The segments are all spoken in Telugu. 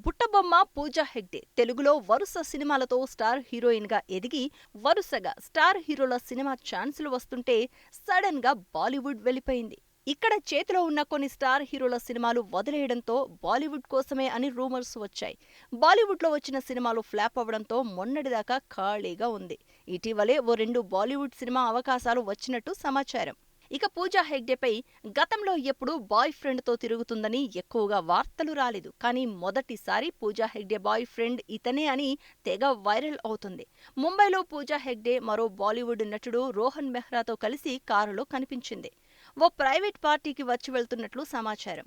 బుట్టబొమ్మ పూజా హెగ్డే తెలుగులో వరుస సినిమాలతో స్టార్ హీరోయిన్ గా ఎదిగి వరుసగా స్టార్ హీరోల సినిమా ఛాన్సులు వస్తుంటే సడన్ గా బాలీవుడ్ వెళ్లిపోయింది. ఇక్కడ చేతిలో ఉన్న కొన్ని స్టార్ హీరోల సినిమాలు వదిలేయడంతో బాలీవుడ్ కోసమే అని రూమర్స్ వచ్చాయి. బాలీవుడ్ లో వచ్చిన సినిమాలు ఫ్లాప్ అవ్వడంతో మొన్నటిదాకా ఖాళీగా ఉంది. ఇటీవలే ఓ 2 బాలీవుడ్ సినిమా అవకాశాలు వచ్చినట్టు సమాచారం. ఇక పూజా హెగ్డేపై గతంలో ఎప్పుడూ బాయ్ ఫ్రెండ్ తో తిరుగుతుందని ఎక్కువగా వార్తలు రాలేదు. కానీ మొదటిసారి పూజా హెగ్డే బాయ్ ఫ్రెండ్ ఇతనే అని తెగ వైరల్ అవుతుంది. ముంబైలో పూజా హెగ్డే మరో బాలీవుడ్ నటుడు రోహన్ మెహ్రాతో కలిసి కారులో కనిపించింది. ఓ ప్రైవేట్ పార్టీకి వచ్చి వెళ్తున్నట్లు సమాచారం.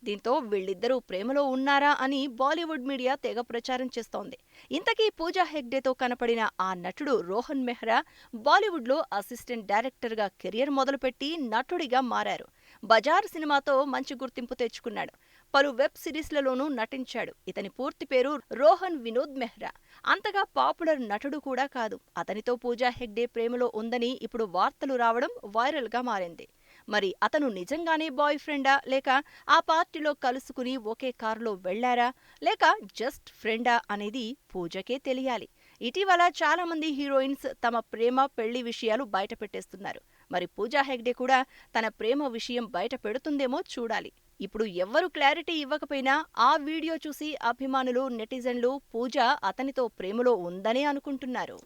దీంతో వీళ్ళిద్దరూ ప్రేమలో ఉన్నారా అని బాలీవుడ్ మీడియా తెగ ప్రచారం చేస్తోంది. ఇంతకీ పూజా హెగ్డేతో కనపడిన ఆ నటుడు రోహన్ మెహ్రా బాలీవుడ్లో అసిస్టెంట్ డైరెక్టర్గా కెరియర్ మొదలుపెట్టి నటుడిగా మారారు. బజార్ సినిమాతో మంచి గుర్తింపు తెచ్చుకున్నాడు. పలు వెబ్ సిరీస్లలోనూ నటించాడు. ఇతని పూర్తి పేరు రోహన్ వినోద్ మెహ్రా. అంతగా పాపులర్ నటుడు కూడా కాదు. అతనితో పూజా హెగ్డే ప్రేమలో ఉందని ఇప్పుడు వార్తలు రావడం వైరల్ గా మారింది. మరి అతను నిజంగానే బాయ్ ఫ్రెండా, లేక ఆ పార్టీలో కలుసుకుని ఒకే కారులో వెళ్లారా, లేక జస్ట్ ఫ్రెండా అనేది పూజకే తెలియాలి. ఇటీవల చాలా మంది హీరోయిన్స్ తమ ప్రేమ పెళ్లి విషయాలు బయట పెట్టేస్తున్నారు. మరి పూజా హెగ్డే కూడా తన ప్రేమ విషయం బయట పెడుతుందేమో చూడాలి. ఇప్పుడు ఎవ్వరు క్లారిటీ ఇవ్వకపోయినా ఆ వీడియో చూసి అభిమానులు, నెటిజన్లు పూజ అతనితో ప్రేమలో ఉందనే అనుకుంటున్నారు.